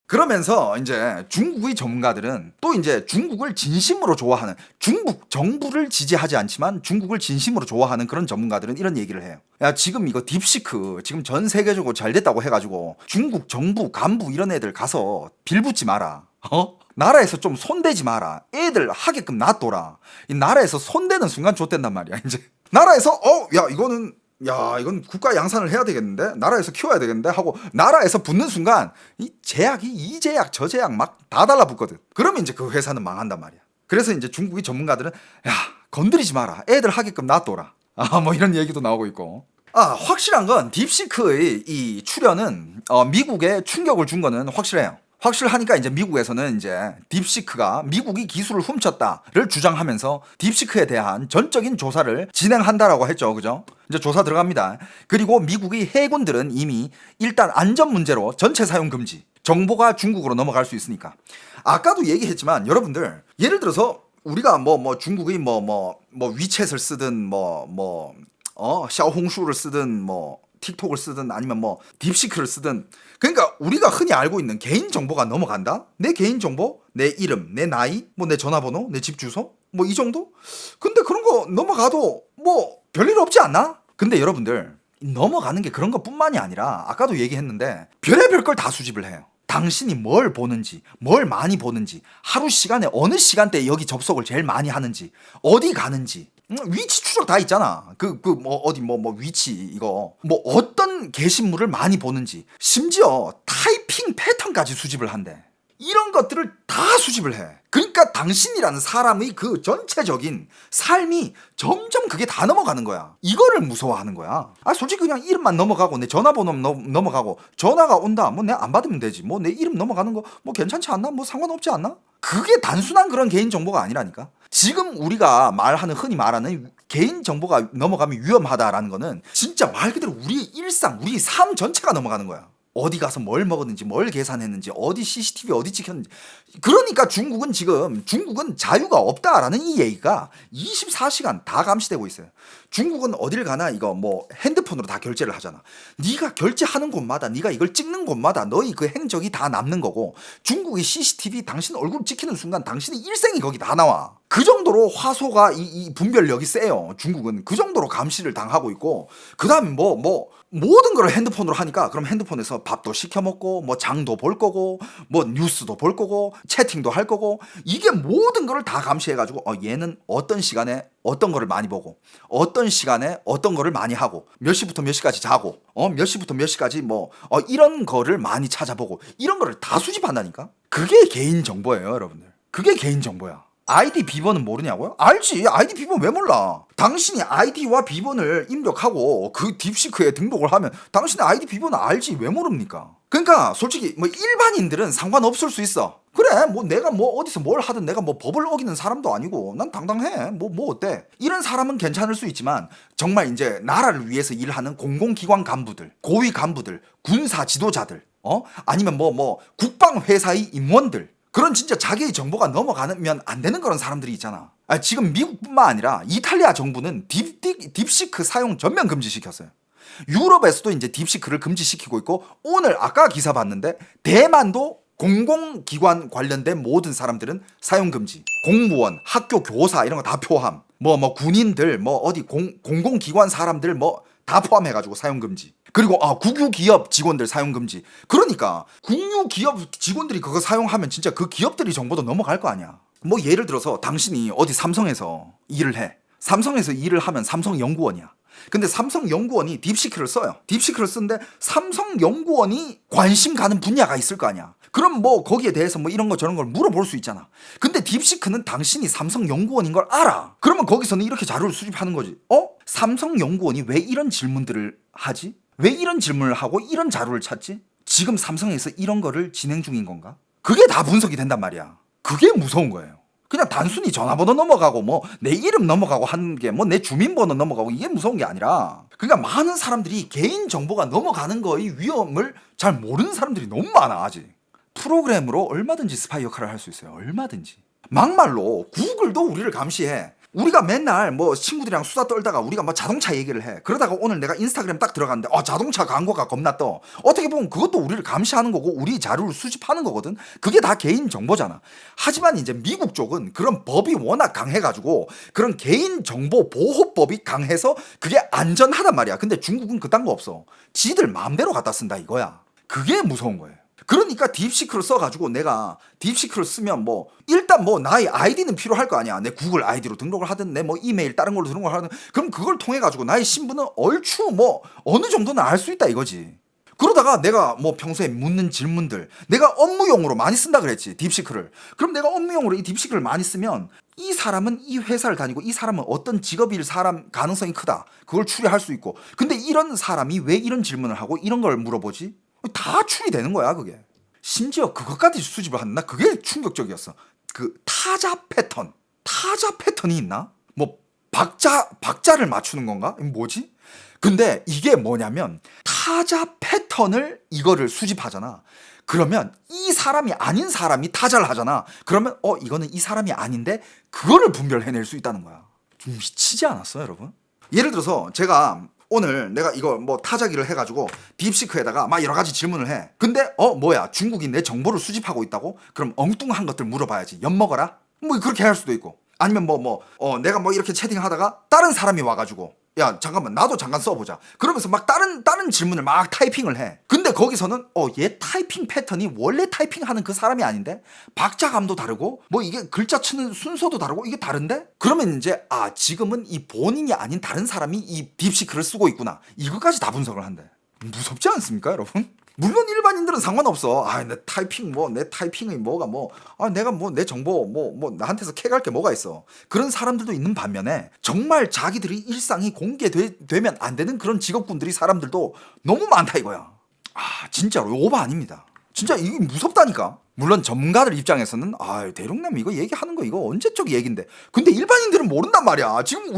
그러면서 이제 중국의 전문가들은 또 이제 중국을 진심으로 좋아하는, 중국 정부를 지지하지 않지만 중국을 진심으로 좋아하는 그런 전문가들은 이런 얘기를 해요. 야, 지금 이거 딥시크 지금 전 세계적으로 잘 됐다고 해가지고 중국 정부 간부 이런 애들 가서 빌붙지 마라. 나라에서 좀 손대지 마라. 애들 하게끔 놔둬라. 이 나라에서 손대는 순간 좆된단 말이야. 이제 나라에서 이건 국가 양산을 해야 되겠는데, 나라에서 키워야 되겠는데 하고 나라에서 붙는 순간 이 제약이 이 제약 저 제약 막 다 달라붙거든. 그러면 이제 그 회사는 망한단 말이야. 그래서 이제 중국의 전문가들은 야, 건드리지 마라. 애들 하게끔 놔둬라. 뭐 이런 얘기도 나오고 있고. 확실한 건 딥시크의 이 출현은 미국에 충격을 준 거는 확실해요. 확실하니까 이제 미국에서는 이제 딥시크가 미국이 기술을 훔쳤다를 주장하면서 딥시크에 대한 전적인 조사를 진행한다라고 했죠. 그죠? 이제 조사 들어갑니다. 그리고 미국의 해군들은 이미 일단 안전 문제로 전체 사용 금지. 정보가 중국으로 넘어갈 수 있으니까. 아까도 얘기했지만 여러분들, 예를 들어서 우리가 중국의 위챗을 쓰든 샤오홍슈를 쓰든 틱톡을 쓰든 아니면 딥시크를 쓰든, 그러니까 우리가 흔히 알고 있는 개인 정보가 넘어간다? 내 개인 정보? 내 이름, 내 나이, 내 전화번호, 내 집 주소? 이 정도? 근데 그런 거 넘어가도 별일 없지 않나? 근데 여러분들, 넘어가는 게 그런 것뿐만이 아니라 아까도 얘기했는데 별의별 걸 다 수집을 해요. 당신이 뭘 보는지, 뭘 많이 보는지, 하루 시간에 어느 시간대에 여기 접속을 제일 많이 하는지, 어디 가는지, 위치 추적 다 있잖아. 위치, 이거. 어떤 게시물을 많이 보는지, 심지어 타이핑 패턴까지 수집을 한대. 이런 것들을 다 수집을 해. 그러니까 당신이라는 사람의 그 전체적인 삶이 점점 그게 다 넘어가는 거야. 이거를 무서워하는 거야. 솔직히 그냥 이름만 넘어가고 내 전화번호 넘어가고 전화가 온다. 내가 안 받으면 되지. 내 이름 넘어가는 거 괜찮지 않나? 상관없지 않나? 그게 단순한 그런 개인 정보가 아니라니까. 지금 우리가 흔히 말하는 개인 정보가 넘어가면 위험하다라는 거는 진짜 말 그대로 우리의 일상, 우리의 삶 전체가 넘어가는 거야. 어디 가서 뭘 먹었는지, 뭘 계산했는지, 어디 CCTV 어디 찍혔는지. 그러니까 중국은 자유가 없다라는 이 얘기가 24시간 다 감시되고 있어요. 중국은 어딜 가나 이거 핸드폰으로 다 결제를 하잖아. 네가 결제하는 곳마다, 네가 이걸 찍는 곳마다 너희 그 행적이 다 남는 거고, 중국의 CCTV 당신 얼굴 찍히는 순간 당신의 일생이 거기 다 나와. 그 정도로 화소가 이 분별력이 세요. 중국은 그 정도로 감시를 당하고 있고, 그 다음에 모든 걸 핸드폰으로 하니까, 그럼 핸드폰에서 밥도 시켜 먹고, 장도 볼 거고, 뉴스도 볼 거고, 채팅도 할 거고, 이게 모든 걸 다 감시해가지고, 얘는 어떤 시간에 어떤 거를 많이 보고, 어떤 시간에 어떤 거를 많이 하고, 몇 시부터 몇 시까지 자고, 몇 시부터 몇 시까지 이런 거를 많이 찾아보고, 이런 거를 다 수집한다니까? 그게 개인 정보예요, 여러분들. 그게 개인 정보야. 아이디 비번은 모르냐고요? 알지. 아이디 비번 왜 몰라? 당신이 아이디와 비번을 입력하고 그 딥시크에 등록을 하면 당신의 아이디 비번을 알지. 왜 모릅니까? 그러니까 솔직히 일반인들은 상관없을 수 있어. 그래, 내가 어디서 뭘 하든 내가 법을 어기는 사람도 아니고 난 당당해. 어때? 이런 사람은 괜찮을 수 있지만, 정말 이제 나라를 위해서 일하는 공공기관 간부들, 고위 간부들, 군사 지도자들, 아니면 국방회사의 임원들, 그런 진짜 자기의 정보가 넘어가면 안 되는 그런 사람들이 있잖아. 지금 미국뿐만 아니라 이탈리아 정부는 딥시크 사용 전면 금지시켰어요. 유럽에서도 이제 딥시크를 금지시키고 있고, 오늘 아까 기사 봤는데 대만도 공공기관 관련된 모든 사람들은 사용 금지. 공무원, 학교 교사 이런 거 다 포함. 군인들, 공공기관 사람들 다 포함해가지고 사용 금지. 그리고 국유기업 직원들 사용 금지. 그러니까 국유기업 직원들이 그거 사용하면 진짜 그 기업들이 정보도 넘어갈 거 아니야. 예를 들어서 당신이 어디 삼성에서 일을 해. 삼성에서 일을 하면 삼성연구원이야. 근데 삼성연구원이 딥시크를 써요. 딥시크를 쓰는데 삼성연구원이 관심 가는 분야가 있을 거 아니야. 그럼 거기에 대해서 이런 거 저런 걸 물어볼 수 있잖아. 근데 딥시크는 당신이 삼성연구원인 걸 알아. 그러면 거기서는 이렇게 자료를 수집하는 거지. 삼성연구원이 왜 이런 질문들을 하지? 왜 이런 질문을 하고 이런 자료를 찾지? 지금 삼성에서 이런 거를 진행 중인 건가? 그게 다 분석이 된단 말이야. 그게 무서운 거예요. 그냥 단순히 전화번호 넘어가고 내 이름 넘어가고 하는 게 내 주민번호 넘어가고 이게 무서운 게 아니라, 그러니까 많은 사람들이 개인 정보가 넘어가는 거의 위험을 잘 모르는 사람들이 너무 많아. 아직 프로그램으로 얼마든지 스파이 역할을 할 수 있어요. 얼마든지. 막말로 구글도 우리를 감시해. 우리가 맨날 뭐 친구들이랑 수다 떨다가 우리가 뭐 자동차 얘기를 해. 그러다가 오늘 내가 인스타그램 딱 들어갔는데 자동차 광고가 겁나 떠. 어떻게 보면 그것도 우리를 감시하는 거고 우리 자료를 수집하는 거거든. 그게 다 개인 정보잖아. 하지만 이제 미국 쪽은 그런 법이 워낙 강해가지고 그런 개인 정보 보호법이 강해서 그게 안전하단 말이야. 근데 중국은 그딴 거 없어. 지들 마음대로 갖다 쓴다 이거야. 그게 무서운 거예요. 그러니까 딥시크를 써가지고 내가 딥시크를 쓰면 뭐 일단 뭐 나의 아이디는 필요할 거 아니야. 내 구글 아이디로 등록을 하든 내 뭐 이메일 다른 걸로 등록을 하든 그럼 그걸 통해 가지고 나의 신분은 얼추 뭐 어느 정도는 알 수 있다 이거지. 그러다가 내가 뭐 평소에 묻는 질문들 내가 업무용으로 많이 쓴다 그랬지 딥시크를. 그럼 내가 업무용으로 이 딥시크를 많이 쓰면 이 사람은 이 회사를 다니고 이 사람은 어떤 직업일 사람 가능성이 크다. 그걸 추리할 수 있고. 근데 이런 사람이 왜 이런 질문을 하고 이런 걸 물어보지? 다 추리되는 거야 그게. 심지어 그것까지 수집을 한다. 그게 충격적이었어. 그 타자 패턴이 있나? 뭐 박자를 맞추는 건가? 이거 뭐지? 근데 이게 뭐냐면 타자 패턴을 이거를 수집하잖아. 그러면 이 사람이 아닌 사람이 타자를 하잖아. 그러면 이거는 이 사람이 아닌데 그거를 분별해낼 수 있다는 거야. 좀 미치지 않았어요 여러분? 예를 들어서 제가 오늘 내가 이거 뭐 타자기를 해가지고 딥시크에다가 막 여러 가지 질문을 해. 근데 뭐야 중국이 내 정보를 수집하고 있다고? 그럼 엉뚱한 것들 물어봐야지. 엿먹어라? 뭐 그렇게 할 수도 있고. 아니면 내가 뭐 이렇게 채팅하다가 다른 사람이 와가지고 야 잠깐만 나도 잠깐 써보자. 그러면서 막 다른 질문을 막 타이핑을 해. 근데 거기서는 얘 타이핑 패턴이 원래 타이핑하는 그 사람이 아닌데 박자감도 다르고 뭐 이게 글자 치는 순서도 다르고 이게 다른데? 그러면 이제 지금은 이 본인이 아닌 다른 사람이 이 딥시크를 쓰고 있구나. 이거까지 다 분석을 한대. 무섭지 않습니까 여러분? 물론 일반인들은 상관없어. 내 타이핑이 내가 뭐 내 정보 뭐 나한테서 캐갈 게 뭐가 있어. 그런 사람들도 있는 반면에 정말 자기들이 일상이 공개되면 안 되는 그런 직업군들이 사람들도 너무 많다 이거야. 진짜로 오바 아닙니다. 진짜 이게 무섭다니까. 물론 전문가들 입장에서는 대륙남 이거 얘기하는 거 이거 언제적 얘긴데. 근데 일반인들은 모른단 말이야. 지금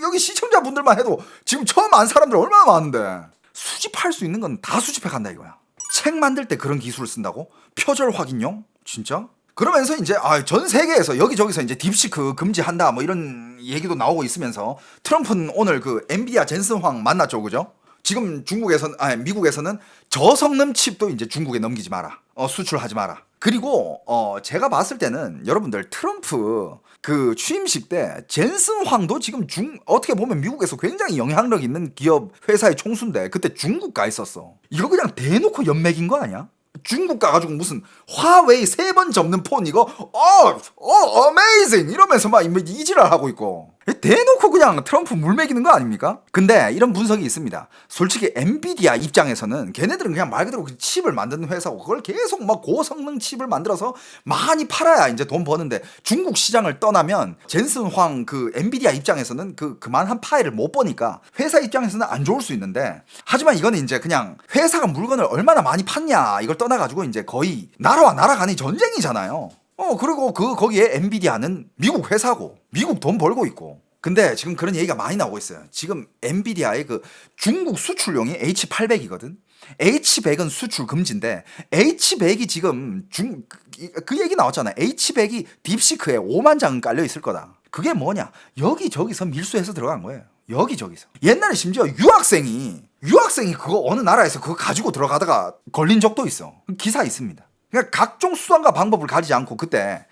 여기 시청자분들만 해도 지금 처음 안 사람들 얼마나 많은데. 수집할 수 있는 건 다 수집해 간다 이거야. 책 만들 때 그런 기술을 쓴다고? 표절 확인용? 진짜? 그러면서 이제 전 세계에서 여기저기서 이제 딥시크 금지한다 뭐 이런 얘기도 나오고 있으면서 트럼프는 오늘 그 엔비디아 젠슨 황 만났죠, 그죠? 지금 미국에서는 저성능 칩도 이제 중국에 넘기지 마라. 수출하지 마라. 그리고 제가 봤을 때는 여러분들 트럼프 그 취임식 때 젠슨 황도 지금 어떻게 보면 미국에서 굉장히 영향력 있는 기업 회사의 총수인데 그때 중국 가 있었어. 이거 그냥 대놓고 연맥인 거 아니야? 중국 가가지고 무슨 화웨이 3번 접는 폰 이거 어메이징 이러면서 막 이지랄 하고 있고 대놓고 그냥 트럼프 물먹이는 거 아닙니까? 근데 이런 분석이 있습니다. 솔직히 엔비디아 입장에서는 걔네들은 그냥 말 그대로 그 칩을 만드는 회사고 그걸 계속 막 고성능 칩을 만들어서 많이 팔아야 이제 돈 버는데 중국 시장을 떠나면 젠슨 황 그 엔비디아 입장에서는 그만한 파일을 못 버니까 회사 입장에서는 안 좋을 수 있는데 하지만 이거는 이제 그냥 회사가 물건을 얼마나 많이 팠냐 이걸 떠나가지고 이제 거의 나라와 나라 간의 전쟁이잖아요. 그리고 거기에 엔비디아는 미국 회사고 미국 돈 벌고 있고. 근데 지금 그런 얘기가 많이 나오고 있어요. 지금 엔비디아의 그 중국 수출용이 H800이거든. H100은 수출 금지인데 H100이 지금 그 얘기 나왔잖아. H100이 딥시크에 5만 장 깔려 있을 거다. 그게 뭐냐? 여기저기서 밀수해서 들어간 거예요. 여기저기서. 옛날에 심지어 유학생이 그거 어느 나라에서 그거 가지고 들어가다가 걸린 적도 있어. 기사 있습니다. 그러니까 각종 수단과 방법을 가리지 않고 그때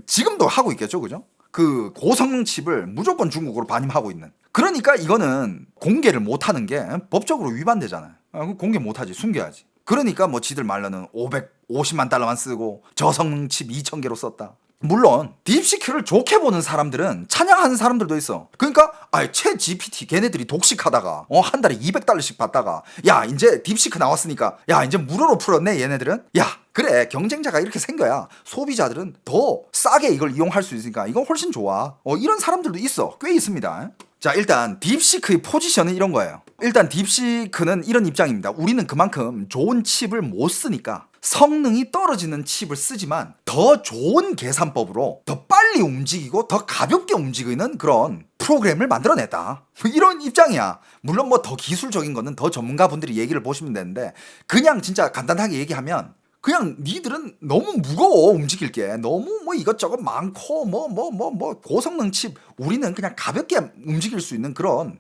지금도 하고 있겠죠, 그죠? 그 고성능 칩을 무조건 중국으로 반입하고 있는. 그러니까 이거는 공개를 못하는 게 법적으로 위반되잖아요. 공개 못하지, 숨겨야지. 그러니까 뭐 지들 말로는 550만 달러만 쓰고 저성능 칩 2,000개로 썼다. 물론 딥시크를 좋게 보는 사람들은 찬양하는 사람들도 있어. 그러니까 챗 GPT 걔네들이 독식하다가 한 달에 200달러씩 받다가 야 이제 딥시크 나왔으니까 야 이제 무료로 풀었네 얘네들은. 야 그래 경쟁자가 이렇게 생겨야 소비자들은 더 싸게 이걸 이용할 수 있으니까 이건 훨씬 좋아. 이런 사람들도 있어. 꽤 있습니다. 자 일단 딥시크의 포지션은 이런 거예요. 일단 딥시크는 이런 입장입니다. 우리는 그만큼 좋은 칩을 못 쓰니까 성능이 떨어지는 칩을 쓰지만 더 좋은 계산법으로 더 빨리 움직이고 더 가볍게 움직이는 그런 프로그램을 만들어냈다. 이런 입장이야. 물론 뭐 더 기술적인 거는 더 전문가분들이 얘기를 보시면 되는데 그냥 진짜 간단하게 얘기하면 그냥 니들은 너무 무거워 움직일 게 너무 뭐 이것저것 많고 뭐 고성능 칩 우리는 그냥 가볍게 움직일 수 있는 그런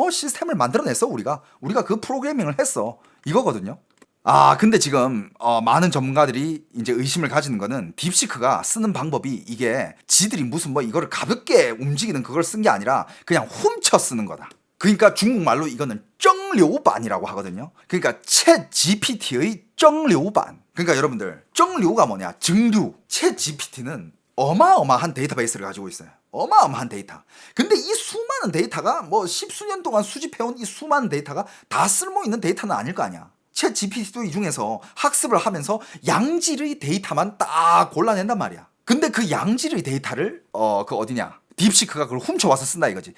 시스템을 만들어냈어 우리가 그 프로그래밍을 했어 이거거든요. 아 근데 지금 많은 전문가들이 이제 의심을 가지는 거는 딥시크가 쓰는 방법이 이게 지들이 무슨 뭐 이거를 가볍게 움직이는 그걸 쓴 게 아니라 그냥 훔쳐 쓰는 거다. 그러니까 중국말로 이거는 정류반이라고 하거든요. 그러니까 챗 GPT의 정류반. 그러니까 여러분들 정류가 뭐냐? 정류. 챗 GPT는 어마어마한 데이터베이스를 가지고 있어요. 어마어마한 데이터. 근데 이 수많은 데이터가 뭐 십수년 동안 수집해온 이 수많은 데이터가 다 쓸모있는 데이터는 아닐 거 아니야. 챗 GPT도 이 중에서 학습을 하면서 양질의 데이터만 딱 골라낸단 말이야. 근데 그 양질의 데이터를 그 어디냐? 딥시크가 그걸 훔쳐와서 쓴다 이거지.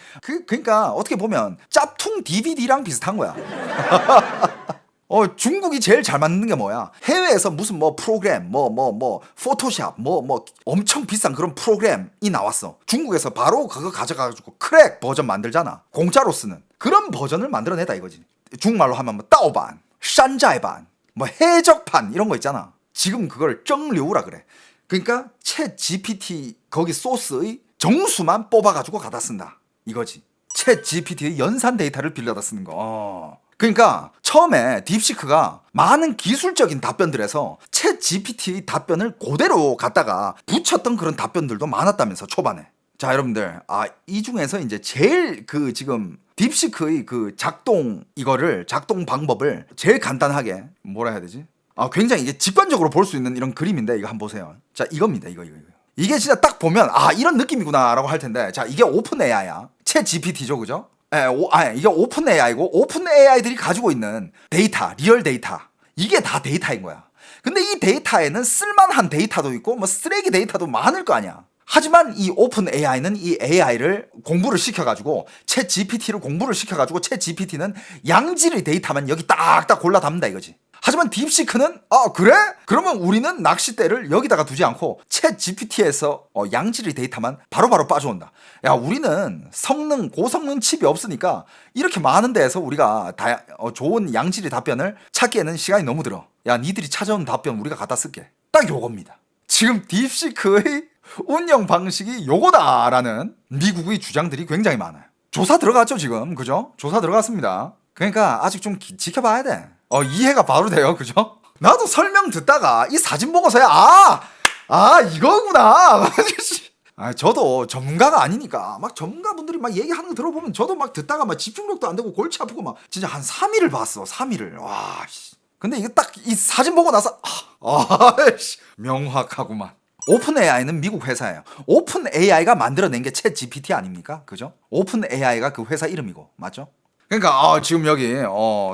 그러니까 어떻게 보면 짭퉁 DVD랑 비슷한 거야. 중국이 제일 잘 만드는 게 뭐야? 해외에서 무슨 뭐 프로그램, 포토샵, 엄청 비싼 그런 프로그램이 나왔어. 중국에서 바로 그거 가져가지고 크랙 버전 만들잖아. 공짜로 쓰는. 그런 버전을 만들어내다 이거지. 중국말로 하면 뭐 따오반, 산자이반, 뭐 해적판 이런 거 있잖아. 지금 그걸 정류라 그래. 그러니까 챗 GPT 거기 소스의 정수만 뽑아가지고 가다 쓴다 이거지. 챗 GPT의 연산 데이터를 빌려다 쓰는 거. 그러니까 처음에 딥시크가 많은 기술적인 답변들에서 챗 GPT의 답변을 그대로 갖다가 붙였던 그런 답변들도 많았다면서 초반에. 자 여러분들 이 중에서 이제 제일 그 지금 딥시크의 그 작동 방법을 제일 간단하게 뭐라 해야 되지? 굉장히 이게 직관적으로 볼 수 있는 이런 그림인데 이거 한번 보세요. 자 이겁니다. 이거. 이게 진짜 딱 보면 이런 느낌이구나 라고 할 텐데 자 이게 오픈 AI야. 챗 GPT죠 그죠? 이게 오픈 AI고 오픈 AI들이 가지고 있는 데이터 리얼 데이터 이게 다 데이터인 거야. 근데 이 데이터에는 쓸만한 데이터도 있고 뭐 쓰레기 데이터도 많을 거 아니야. 하지만 이 오픈 AI는 이 AI를 공부를 시켜가지고 챗 GPT를 공부를 시켜가지고 챗 GPT는 양질의 데이터만 여기 딱딱 골라 담는다 이거지. 하지만 딥시크는 그래? 그러면 우리는 낚싯대를 여기다가 두지 않고 챗 GPT에서 양질의 데이터만 바로바로 빠져온다. 야 우리는 고성능 칩이 없으니까 이렇게 많은 데에서 우리가 좋은 양질의 답변을 찾기에는 시간이 너무 들어. 야 니들이 찾아온 답변 우리가 갖다 쓸게. 딱 요겁니다. 지금 딥시크의 운영 방식이 요거다라는 미국의 주장들이 굉장히 많아요. 조사 들어갔죠 지금 그죠? 조사 들어갔습니다. 그러니까 아직 좀 지켜봐야 돼. 이해가 바로 돼요 그죠? 나도 설명 듣다가 이 사진 보고서야 이거구나. 저도 전문가가 아니니까 막 전문가분들이 막 얘기하는 거 들어보면 저도 막 듣다가 막 집중력도 안 되고 골치 아프고 막 진짜 한 3일을 봤어 3일을. 와 씨. 근데 이게 딱 이 사진 보고 나서 명확하구만. 오픈 AI는 미국 회사예요. 오픈 AI가 만들어낸 게 챗 GPT 아닙니까? 그죠? 오픈 AI가 그 회사 이름이고 맞죠? 그러니까 지금 여기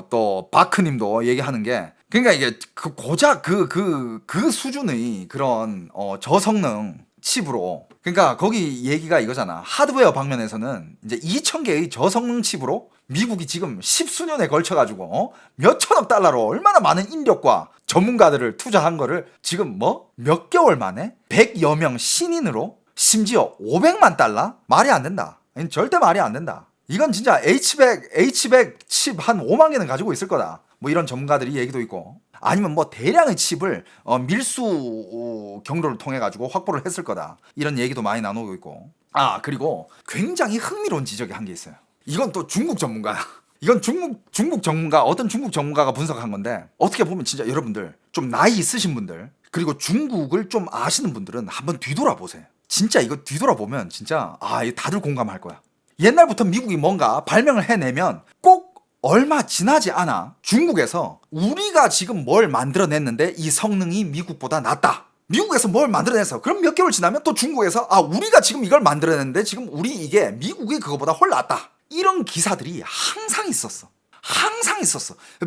또 바크님도 얘기하는 게 그러니까 이게 그 고작 그 수준의 그런 저성능 칩으로 그러니까 거기 얘기가 이거잖아. 하드웨어 방면에서는 이제 2,000개의 저성능 칩으로 미국이 지금 10수년에 걸쳐가지고 몇천억 달러로 얼마나 많은 인력과 전문가들을 투자한 거를 지금 몇 개월 만에 100여 명 신인으로 심지어 500만 달러? 말이 안 된다. 절대 말이 안 된다. 이건 진짜 H100 칩 한 5만 개는 가지고 있을 거다. 뭐 이런 전문가들이 얘기도 있고 아니면 뭐 대량의 칩을 밀수 경로를 통해 가지고 확보를 했을 거다. 이런 얘기도 많이 나누고 있고. 그리고 굉장히 흥미로운 지적이 한 게 있어요. 이건 또 중국 전문가야. 이건 중국 전문가 어떤 중국 전문가가 분석한 건데 어떻게 보면 진짜 여러분들 좀 나이 있으신 분들 그리고 중국을 좀 아시는 분들은 한번 뒤돌아보세요. 진짜 이거 뒤돌아보면 진짜 이거 다들 공감할 거야. 옛날부터 미국이 뭔가 발명을 해내면 꼭 얼마 지나지 않아 중국에서 우리가 지금 뭘 만들어냈는데 이 성능이 미국보다 낫다. 미국에서 뭘 만들어냈어. 그럼 몇 개월 지나면 또 중국에서 우리가 지금 이걸 만들어냈는데 지금 우리 이게 미국이 그거보다 훨 낫다. 이런 기사들이 항상 있었어.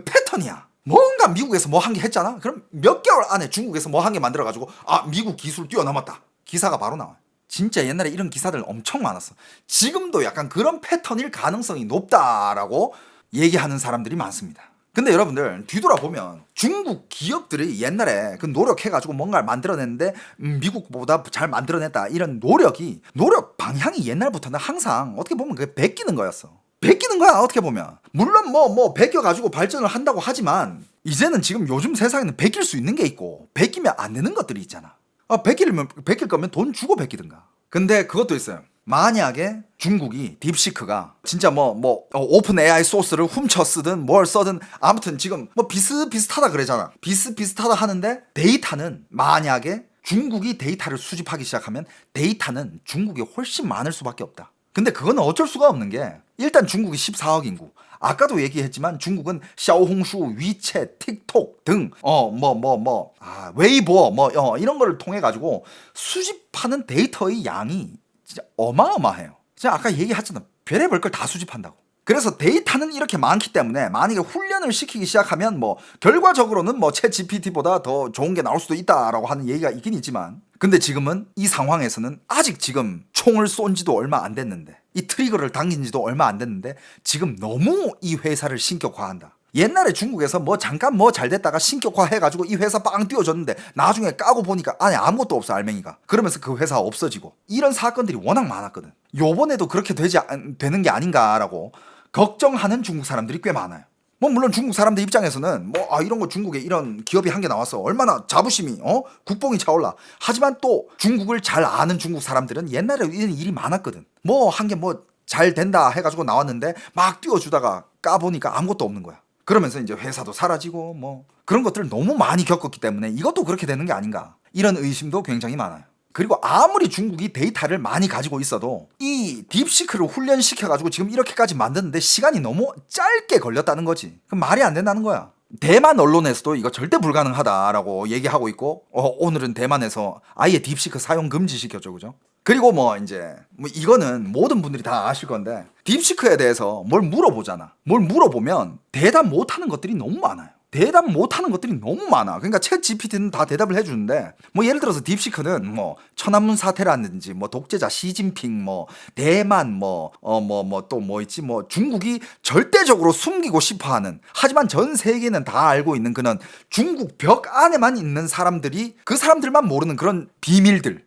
패턴이야. 뭔가 미국에서 뭐 한 개 했잖아. 그럼 몇 개월 안에 중국에서 뭐 한 개 만들어가지고 미국 기술 뛰어넘었다. 기사가 바로 나와. 진짜 옛날에 이런 기사들 엄청 많았어. 지금도 약간 그런 패턴일 가능성이 높다라고 얘기하는 사람들이 많습니다. 근데 여러분들 뒤돌아보면 중국 기업들이 옛날에 그 노력해가지고 뭔가를 만들어냈는데 미국보다 잘 만들어냈다 이런 노력 방향이 옛날부터는 항상 어떻게 보면 그게 베끼는 거였어. 베끼는 거야 어떻게 보면. 물론 뭐 베껴가지고 발전을 한다고 하지만 이제는 지금 요즘 세상에는 베낄 수 있는 게 있고 베끼면 안 되는 것들이 있잖아. 베낄 거면 돈 주고 베끼든가. 근데 그것도 있어요. 만약에 중국이 딥시크가 진짜 오픈 AI 소스를 훔쳐 쓰든 뭘 써든 아무튼 지금 뭐 비슷비슷하다 그러잖아. 비슷비슷하다 하는데 데이터는 만약에 중국이 데이터를 수집하기 시작하면 데이터는 중국이 훨씬 많을 수밖에 없다. 근데 그거는 어쩔 수가 없는 게 일단 중국이 14억 인구. 아까도 얘기했지만 중국은 샤오홍슈, 위챗, 틱톡 등 웨이보 이런 거를 통해 가지고 수집하는 데이터의 양이 진짜 어마어마해요. 제가 아까 얘기했잖아. 별의별 걸 다 수집한다고. 그래서 데이터는 이렇게 많기 때문에 만약에 훈련을 시키기 시작하면 결과적으로는 챗 GPT보다 더 좋은 게 나올 수도 있다라고 하는 얘기가 있긴 있지만 근데 지금은 이 상황에서는 아직 지금 총을 쏜 지도 얼마 안 됐는데 이 트리거를 당긴 지도 얼마 안 됐는데 지금 너무 이 회사를 신격화한다. 옛날에 중국에서 잠깐 잘 됐다가 신격화 해가지고 이 회사 빵 띄워줬는데 나중에 까고 보니까 안에 아무것도 없어 알맹이가. 그러면서 그 회사가 없어지고 이런 사건들이 워낙 많았거든. 요번에도 그렇게 되는 게 아닌가라고 걱정하는 중국 사람들이 꽤 많아요. 물론 중국 사람들 입장에서는 이런 거 중국에 이런 기업이 한 게 나왔어. 얼마나 자부심이 국뽕이 차올라. 하지만 또 중국을 잘 아는 중국 사람들은 옛날에 이런 일이 많았거든. 한 게 잘 된다 해가지고 나왔는데 막 띄워주다가 까보니까 아무것도 없는 거야. 그러면서 이제 회사도 사라지고 그런 것들을 너무 많이 겪었기 때문에 이것도 그렇게 되는 게 아닌가. 이런 의심도 굉장히 많아요. 그리고 아무리 중국이 데이터를 많이 가지고 있어도 이 딥시크를 훈련시켜가지고 지금 이렇게까지 만드는데 시간이 너무 짧게 걸렸다는 거지. 그럼 말이 안 된다는 거야. 대만 언론에서도 이거 절대 불가능하다라고 얘기하고 있고 오늘은 대만에서 아예 딥시크 사용 금지시켰죠. 그죠? 그리고 이거는 모든 분들이 다 아실 건데 딥시크에 대해서 뭘 물어보잖아. 뭘 물어보면 대답 못하는 것들이 너무 많아요. 대답 못하는 것들이 너무 많아. 그러니까 챗 GPT는 다 대답을 해주는데 예를 들어서 딥시크는 천안문 사태라든지 독재자 시진핑 대만 또 있지 중국이 절대적으로 숨기고 싶어하는 하지만 전 세계는 다 알고 있는 그런 중국 벽 안에만 있는 사람들이 그 사람들만 모르는 그런 비밀들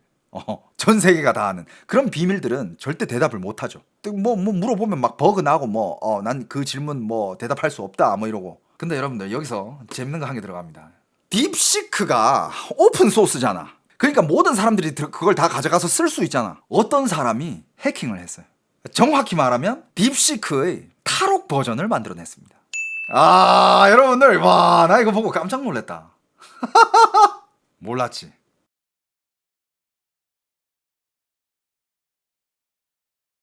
전 세계가 다 아는 그런 비밀들은 절대 대답을 못하죠. 물어보면 막 버그 나고 난 그 질문 대답할 수 없다 이러고. 근데 여러분들 여기서 재밌는 거 한 개 들어갑니다. 딥시크가 오픈 소스잖아. 그러니까 모든 사람들이 그걸 다 가져가서 쓸 수 있잖아. 어떤 사람이 해킹을 했어요. 정확히 말하면 딥시크의 탈옥 버전을 만들어냈습니다. 여러분들 나 이거 보고 깜짝 놀랐다. 몰랐지.